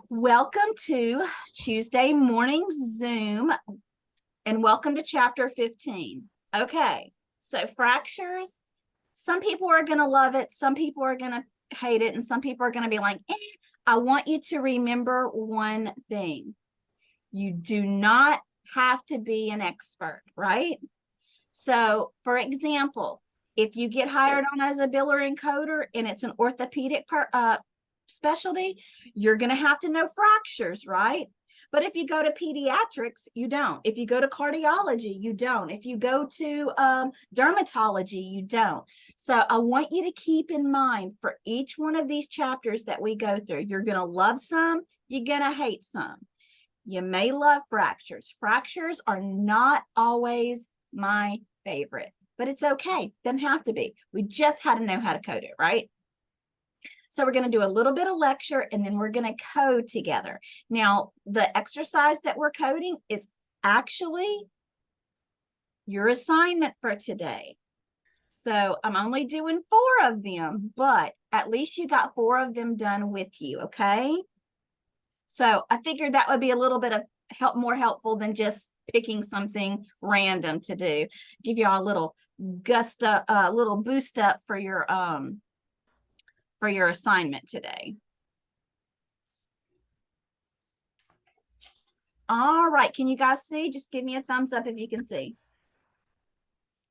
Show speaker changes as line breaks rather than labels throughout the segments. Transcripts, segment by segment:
Welcome to Tuesday morning Zoom and welcome to chapter 15. Okay, so fractures, some people are going to love it, some people are going to hate it, and some people are going to be like, I want you to remember one thing. You do not have to be an expert, right? So, for example, if you get hired on as a biller and coder and it's an orthopedic specialty, you're going to have to know fractures, right? But if you go to pediatrics, you don't. If you go to cardiology, you don't. If you go to dermatology, you don't. So I want you to keep in mind for each one of these chapters that we go through, you're going to love some, you're going to hate some. You may love fractures. Fractures are not always my favorite, but it's okay. Doesn't have to be. We just had to know how to code it, right? So we're going to do a little bit of lecture and then we're going to code together. Now, the exercise that we're coding is actually your assignment for today. So I'm only doing 4 of them, but at least you got 4 of them done with you, okay? So I figured that would be a little bit of more helpful than just picking something random to do. Give you all a little little boost up for your assignment today. All right, can you guys see? Just give me a thumbs up if you can see.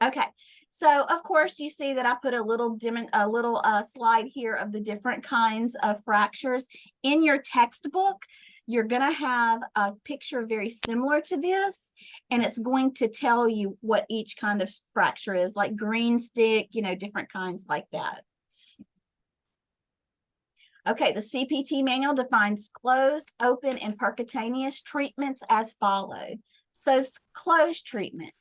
Okay, so of course you see that I put a little slide here of the different kinds of fractures. In your textbook, you're going to have a picture very similar to this, and it's going to tell you what each kind of fracture is, like green stick, different kinds like that. Okay, the CPT manual defines closed, open, and percutaneous treatments as followed. So closed treatment.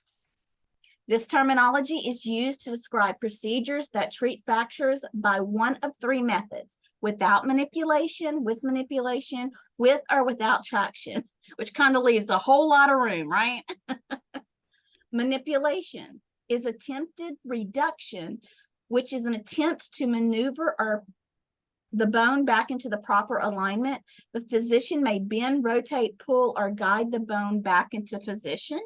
This terminology is used to describe procedures that treat fractures by one of 3 methods: without manipulation, with manipulation, with or without traction, which kind of leaves a whole lot of room, right? Manipulation is attempted reduction, which is an attempt to maneuver the bone back into the proper alignment. The physician may bend, rotate, pull, or guide the bone back into position.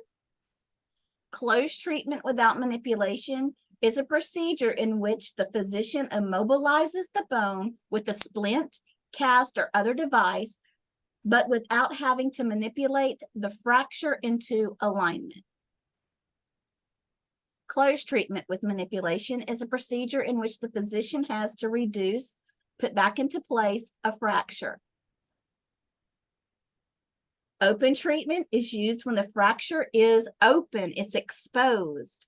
Closed treatment without manipulation is a procedure in which the physician immobilizes the bone with a splint, cast, or other device, but without having to manipulate the fracture into alignment. Closed treatment with manipulation is a procedure in which the physician has to reduce, put back into place a fracture. Open treatment is used when the fracture is open, it's exposed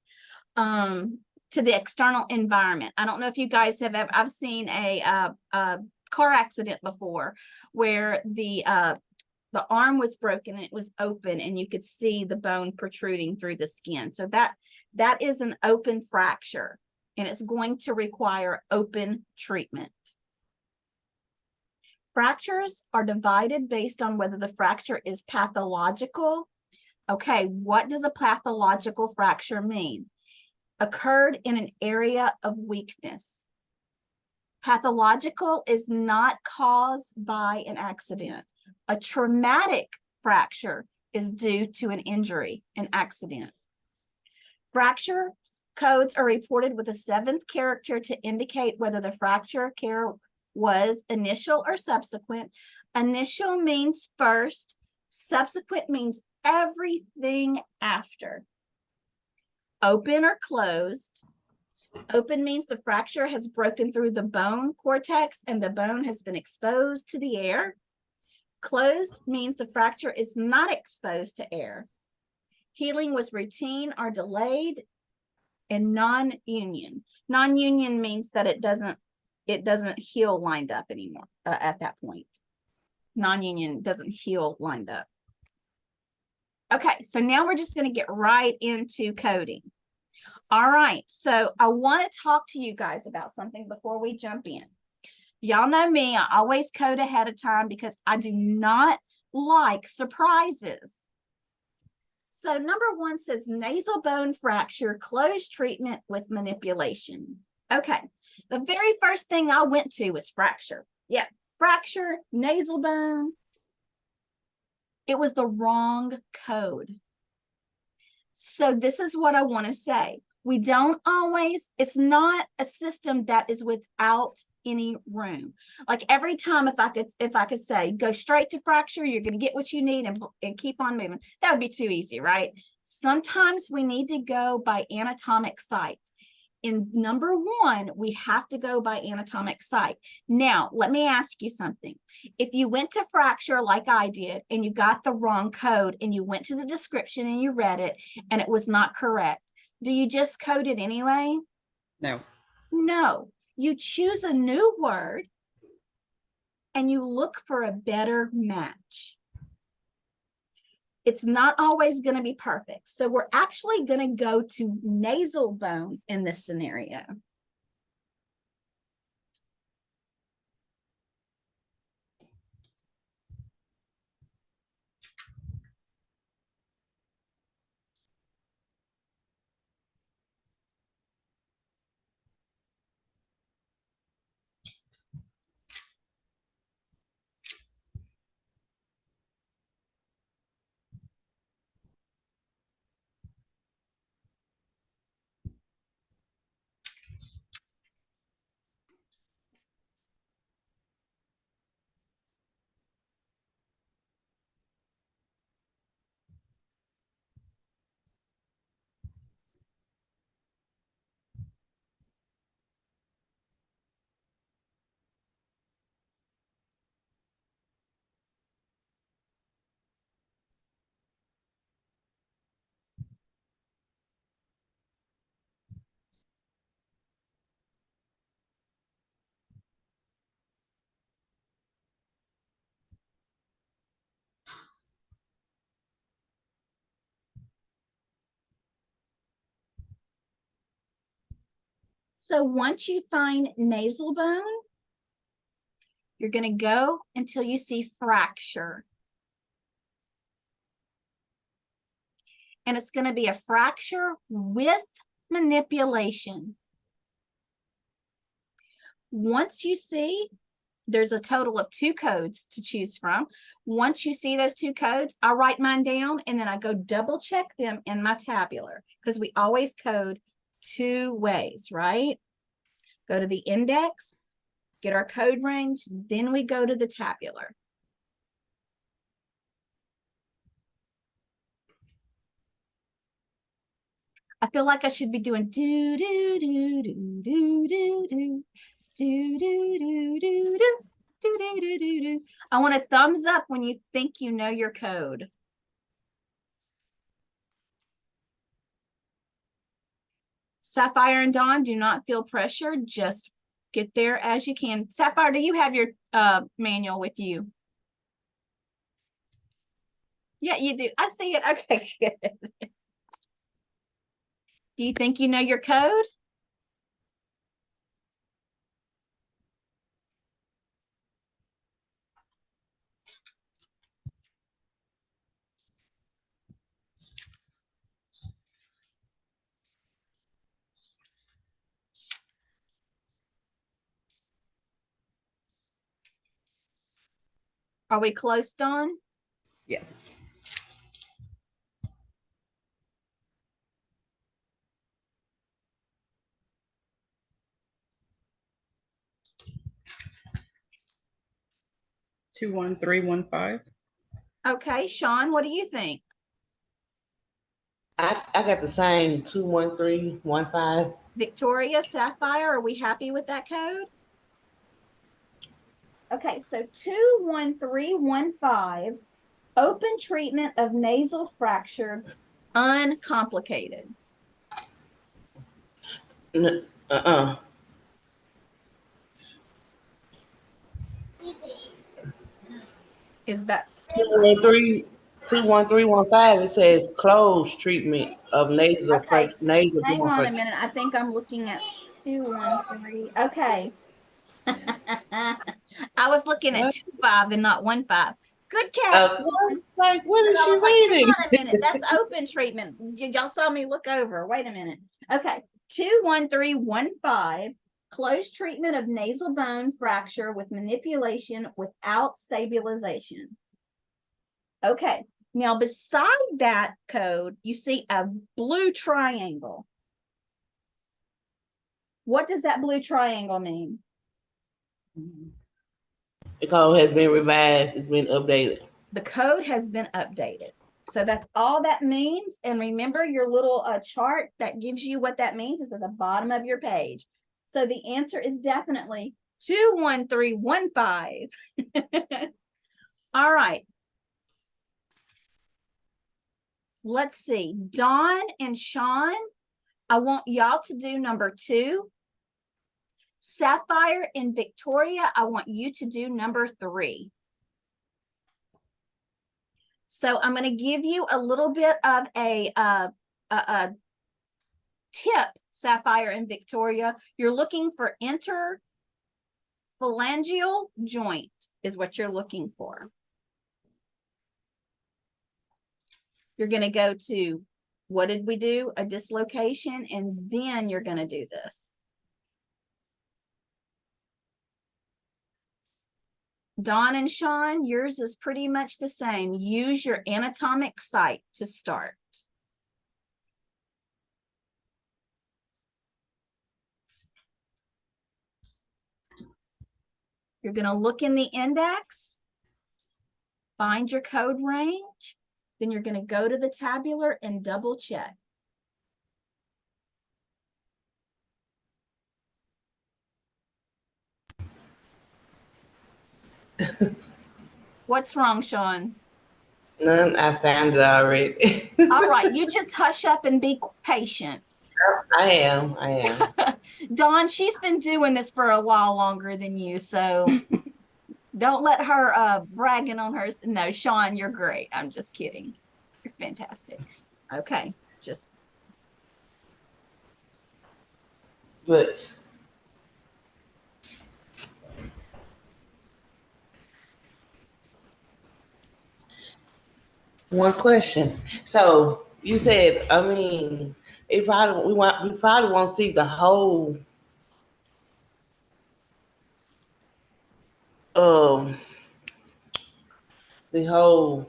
to the external environment. I don't know if you guys have ever, I've seen a car accident before where the arm was broken and it was open and you could see the bone protruding through the skin. So that is an open fracture and it's going to require open treatment. Fractures are divided based on whether the fracture is pathological. Okay, what does a pathological fracture mean? Occurred in an area of weakness. Pathological is not caused by an accident. A traumatic fracture is due to an injury, an accident. Fracture codes are reported with a 7th character to indicate whether the fracture was initial or subsequent. Initial means first, subsequent means everything after. Open or closed. Open means the fracture has broken through the bone cortex and the bone has been exposed to the air. Closed means the fracture is not exposed to air. Healing was routine or delayed. And non-union. Non-union means that it doesn't heal lined up anymore at that point. Non-union doesn't heal lined up. Okay, so now we're just going to get right into coding. All right, so I want to talk to you guys about something before we jump in. Y'all know me, I always code ahead of time because I do not like surprises. So number 1 says nasal bone fracture, closed treatment with manipulation. Okay, the very first thing I went to was fracture. Yeah, fracture, nasal bone. It was the wrong code. So this is what I want to say. We don't always, it's not a system that is without any room. Like every time, if I could say, go straight to fracture, you're going to get what you need and keep on moving. That would be too easy, right? Sometimes we need to go by anatomic site. In number one, we have to go by anatomic site. Now, let me ask you something. If you went to fracture like I did and you got the wrong code and you went to the description and you read it and it was not correct, do you just code it anyway?
No.
No. You choose a new word and you look for a better match. It's not always going to be perfect. So we're actually going to go to nasal bone in this scenario. So once you find nasal bone, you're going to go until you see fracture. And it's going to be a fracture with manipulation. Once you see, there's a total of 2 codes to choose from. Once you see those 2 codes, I write mine down and then I go double check them in my tabular because we always code 2 ways, right? Go to the index, get our code range, then we go to the tabular. I feel like I should be doing do do do do do do do do do do do do do do do do. I want a thumbs up when you think you know your code. Sapphire and Dawn, do not feel pressure. Just get there as you can. Sapphire, do you have your manual with you? Yeah, you do. I see it. Okay, good. Do you think you know your code? Are we close, Dawn?
Yes. Two, 1, 3, 1, 5.
Okay, Sean, what do you think?
I got the same 21315.
Victoria, Sapphire, are we happy with that code? Okay, so 21315, open treatment of nasal fracture, uncomplicated. Is that
21315? It says closed treatment of nasal
okay?
nasal
Hang
bone
on a
fracture.
minute. I think I'm looking at 213. Okay. I was looking at
What?
25 and not 15. Good catch.
Like, what is
I
she
was like, hang
reading?
on a minute. That's open treatment. Y'all saw me look over. Wait a minute. Okay. 21315 Closed treatment of nasal bone fracture with manipulation without stabilization. Okay, now beside that code, you see a blue triangle. What does that blue triangle mean?
The code has been revised. It's been updated.
The code has been updated. So that's all that means. And remember your little chart that gives you what that means is at the bottom of your page. So the answer is definitely 21315. All right. Let's see. Dawn and Sean, I want y'all to do number 2. Sapphire and Victoria, I want you to do number 3. So I'm going to give you a little bit of a tip, Sapphire and Victoria. You're looking for interphalangeal joint is what you're looking for. You're going to go to, what did we do? A dislocation, and then you're going to do this. Dawn and Sean, yours is pretty much the same. Use your anatomic site to start. You're going to look in the index, find your code range, then you're going to go to the tabular and double check. What's wrong, Sean?
None. I found it already.
All right, you just hush up and be patient.
I am.
Dawn, she's been doing this for a while longer than you, so don't let her bragging on hers. No, Sean, you're great. I'm just kidding. You're fantastic. Okay, just.
But one question. So you said, I mean, we probably won't see the whole um the whole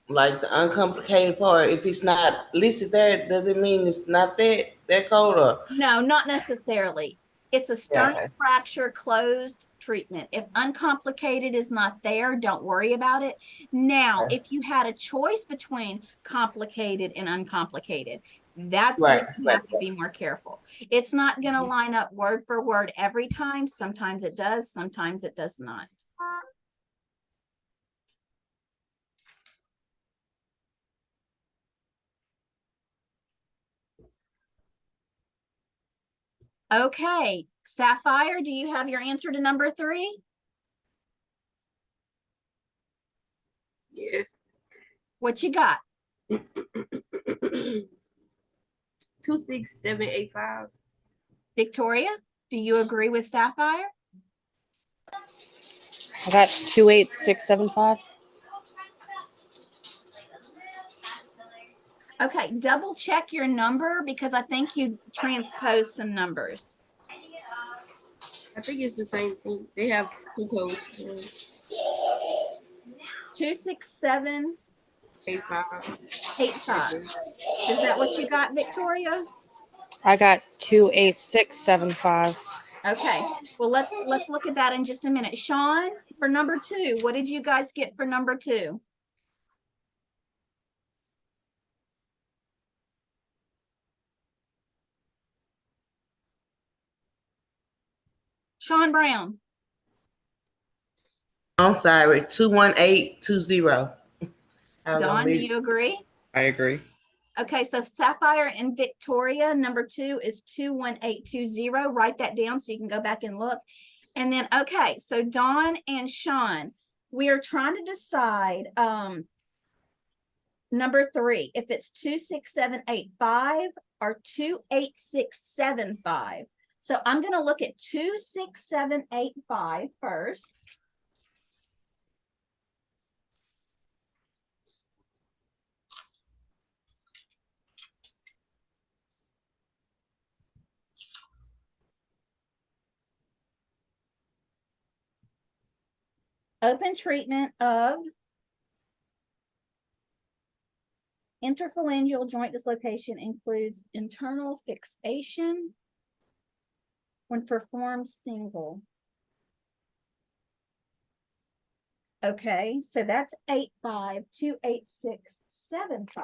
like the uncomplicated part. If it's not listed there, does it mean it's not that code or
No, not necessarily. It's a sternum
yeah.
fracture closed treatment. If uncomplicated is not there, don't worry about it. Now, if you had a choice between complicated and uncomplicated, that's where you have to be more careful. It's not going to line up word for word every time. Sometimes it does, sometimes it does not. Okay, Sapphire, do you have your answer to number 3?
Yes.
What you got?
26785.
Victoria, do you agree with Sapphire?
I got 28675.
Okay, double check your number because I think you transposed some numbers.
I think it's the same thing. They have 2 codes.
26785.
85.
Is that what you got, Victoria?
I got 28675.
Okay. Well, let's look at that in just a minute. Sean, for number 2, what did you guys get for number 2? Sean Brown.
I'm sorry, 21820.
Dawn, do you agree?
I agree.
Okay, so Sapphire and Victoria, number 2 is 21820. Write that down so you can go back and look. And then, okay, so Dawn and Sean, we are trying to decide number 3, if it's 26785 or 28675. So I'm going to look at 26785 first. Open treatment of interphalangeal joint dislocation includes internal fixation when performed single. Okay, so that's 8528675.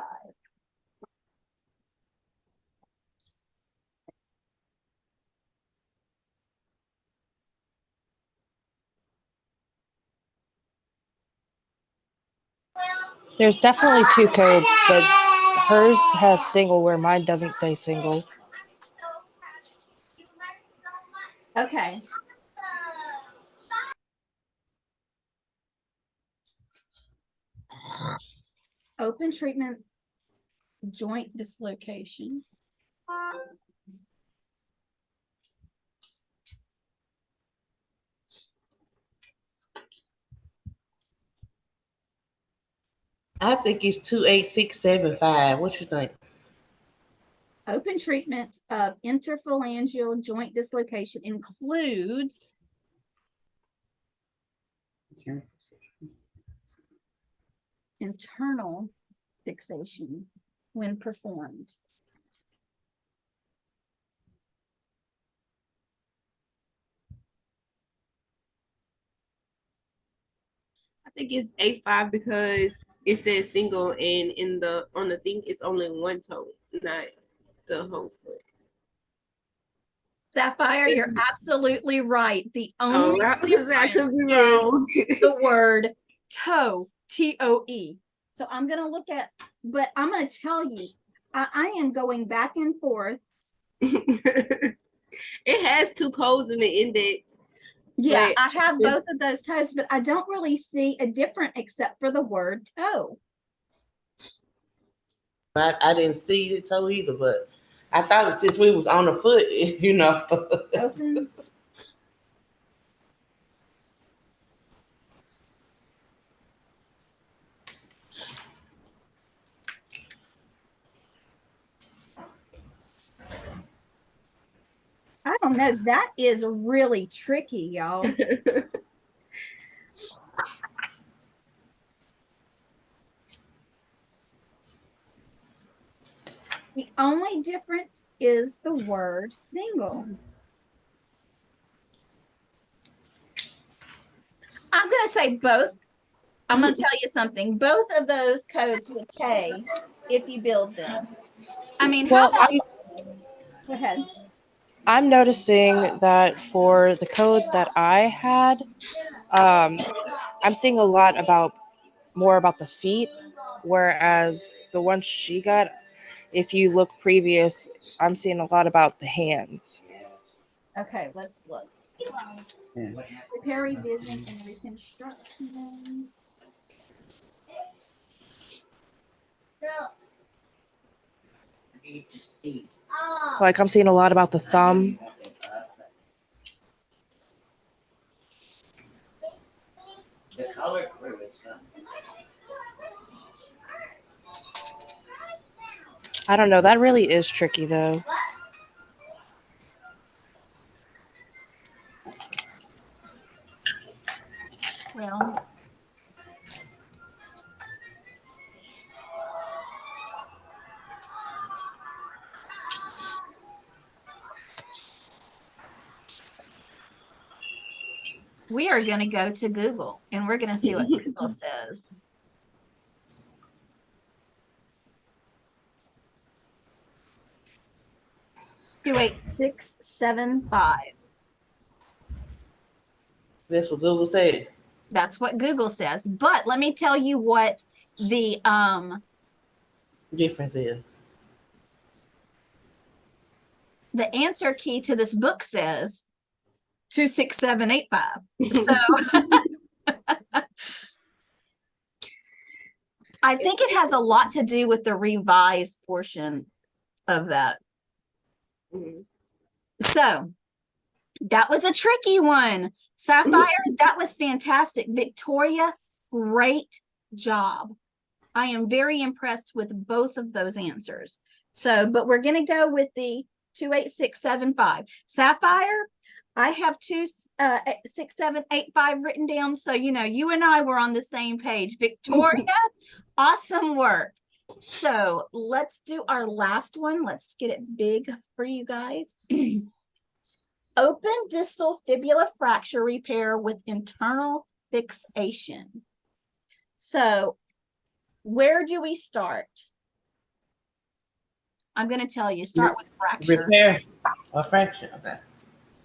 There's definitely two codes, but hers has single where mine doesn't say single.
Okay. Open treatment joint dislocation.
I think it's 28675. What you think?
Open treatment of interphalangeal joint dislocation includes internal fixation when performed.
I think it's 8-5 because it says single, and in the on the thing it's only one toe, not the whole foot.
Sapphire, you're absolutely right. The
Oh,
only
I could
difference
be
is
wrong.
the word toe, Toe. So I'm going to look at, but I'm going to tell you, I am going back and forth.
It has two codes in the index.
Yeah,
But
I have
it's-
both of those toes, but I don't really see a difference except for the word toe.
I didn't see the toe either, but I thought since we was on the foot, you know.
Open. I don't know. That is really tricky, y'all. The only difference is the word single. I'm going to say both. I'm going to tell you something. Both of those codes would pay if you build them. I mean, how
Well,
about, go ahead.
I'm noticing that for the code that I had, I'm seeing a lot more about the feet, whereas the one she got, if you look previous, I'm seeing a lot about the hands.
Okay, let's look.
Yeah.
Repair, revision, and reconstruction.
Like I'm seeing a lot about the thumb. I don't know. That really is tricky, though.
Well, we are going to go to Google and we're going to see what Google says. Two, 8, 6, 7, 5.
That's what Google said.
That's what Google says. But let me tell you what the
Difference is.
answer key to this book says 26785. So I think it has a lot to do with the revised portion of that.
Mhm.
So that was a tricky one. Sapphire, that was fantastic. Victoria, great job. I am very impressed with both of those answers. So, but we're going to go with the 28675. Sapphire, I have 6, 7, 8, 5 written down. So, you and I were on the same page. Victoria, awesome work. So let's do our last one. Let's get it big for you guys. Open distal fibula fracture repair with internal fixation. So where do we start? I'm going to tell you, start with fracture.
Repair or fracture. Okay.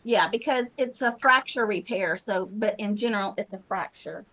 Yeah, because it's a fracture repair. So, but in general, it's a fracture.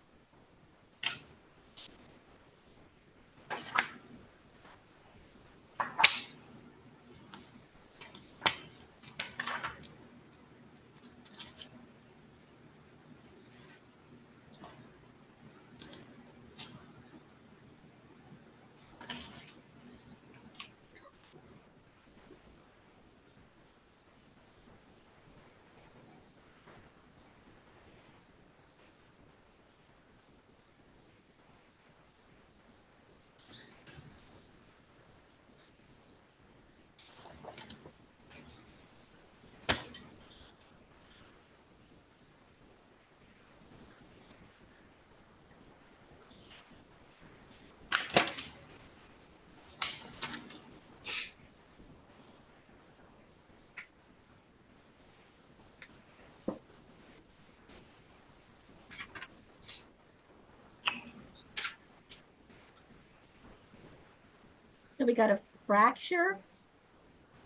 So we got a fracture,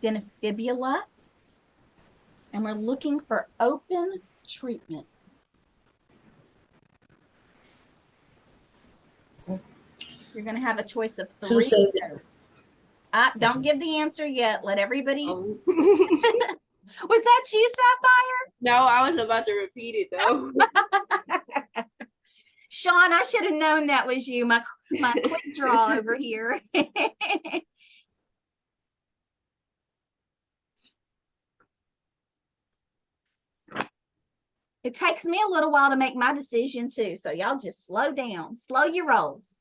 then a fibula, and we're looking for open treatment. You're going to have a choice of 3 codes. Don't give the answer yet. Let everybody.
Oh.
Was that you, Sapphire?
No, I was about to repeat it though.
Sean, I should have known that was you. My quick draw over here. It takes me a little while to make my decision too. So y'all just slow down, slow your rolls.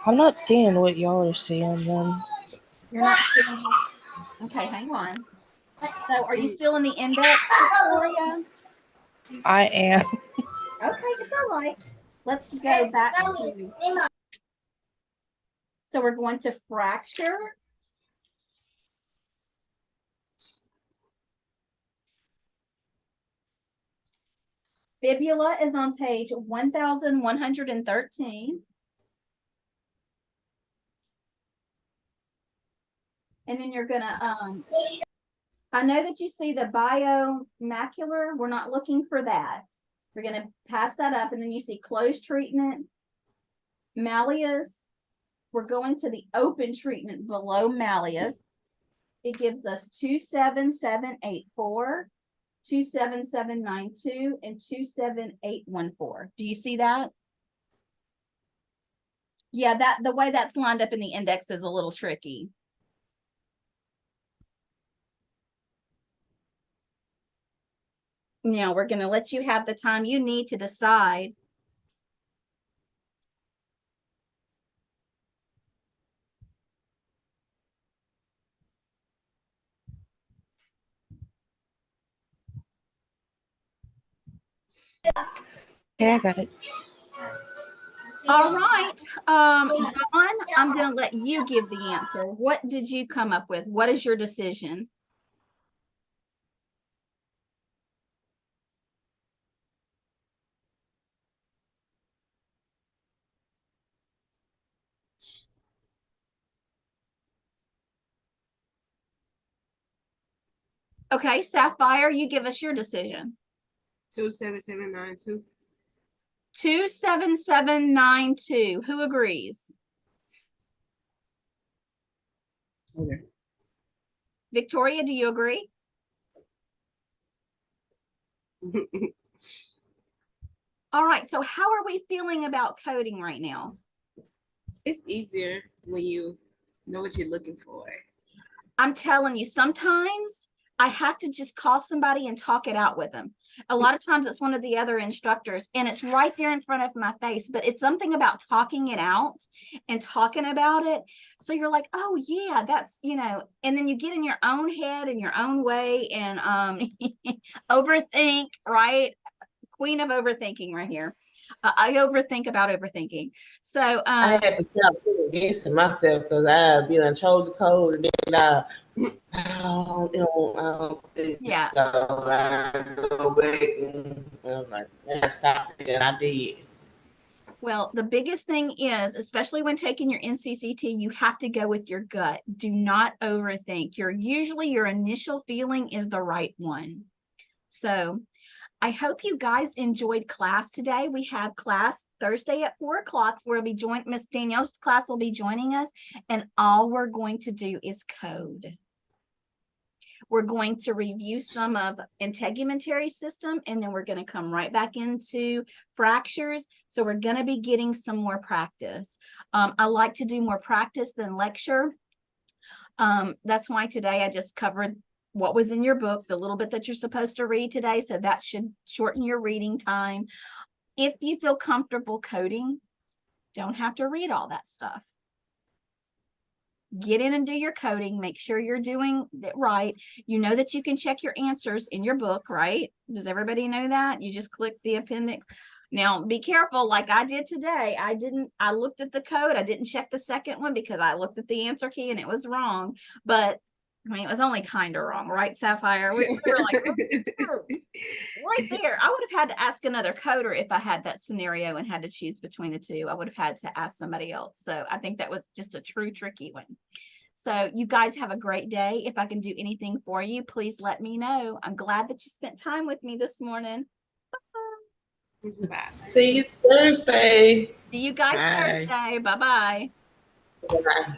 I'm not seeing what y'all are seeing then.
You're not seeing. Okay, hang on. So are you still in the index, Victoria?
I am.
Okay, it's all right. Let's go back to. So we're going to fracture. Fibula is on page 1113. And then you're gonna, I know that you see the biomacular. We're not looking for that. We're gonna pass that up, and then you see closed treatment, malleus. We're going to the open treatment below malleus. It gives us 27784, 27792, and 27814. Do you see that? Yeah, the way that's lined up in the index is a little tricky. Now we're going to let you have the time you need to decide.
Okay, I got it.
All right. Dawn, I'm going to let you give the answer. What did you come up with? What is your decision? Okay, Sapphire, you give us your decision.
27792.
27792. Who agrees?
Okay.
Victoria, do you agree? All right. So how are we feeling about coding right now?
It's easier when you know what you're looking for.
I'm telling you, sometimes I have to just call somebody and talk it out with them. A lot of times it's one of the other instructors and it's right there in front of my face, but it's something about talking it out and talking about it. So you're like, oh yeah, that's, and then you get in your own head in your own way and overthink, right? Queen of overthinking right here. I overthink about overthinking. So
I had to stop second guessing myself because I done chose a code and then I don't think
Yeah.
so. I go back and I was like, man, stop it, and I did.
Well, the biggest thing is, especially when taking your NCCT, you have to go with your gut. Do not overthink. Usually your initial feeling is the right one. So I hope you guys enjoyed class today. We have class Thursday at 4 o'clock. Miss Danielle's class will be joining us, and all we're going to do is code. We're going to review some of integumentary system, and then we're going to come right back into fractures. So we're going to be getting some more practice. I like to do more practice than lecture. That's why today I just covered what was in your book, the little bit that you're supposed to read today. So that should shorten your reading time. If you feel comfortable coding, don't have to read all that stuff. Get in and do your coding. Make sure you're doing it right. You know that you can check your answers in your book, right? Does everybody know that? You just click the appendix. Now, be careful, like I did today. I looked at the code. I didn't check the second one because I looked at the answer key and it was wrong. But I mean, it was only kind of wrong, right, Sapphire? We were like, right there. I would have had to ask another coder if I had that scenario and had to choose between the two. I would have had to ask somebody else. So I think that was just a true tricky one. So you guys have a great day. If I can do anything for you, please let me know. I'm glad that you spent time with me this morning.
Bye.
See you Thursday.
See you guys
Bye.
Thursday. Bye-bye.
Bye.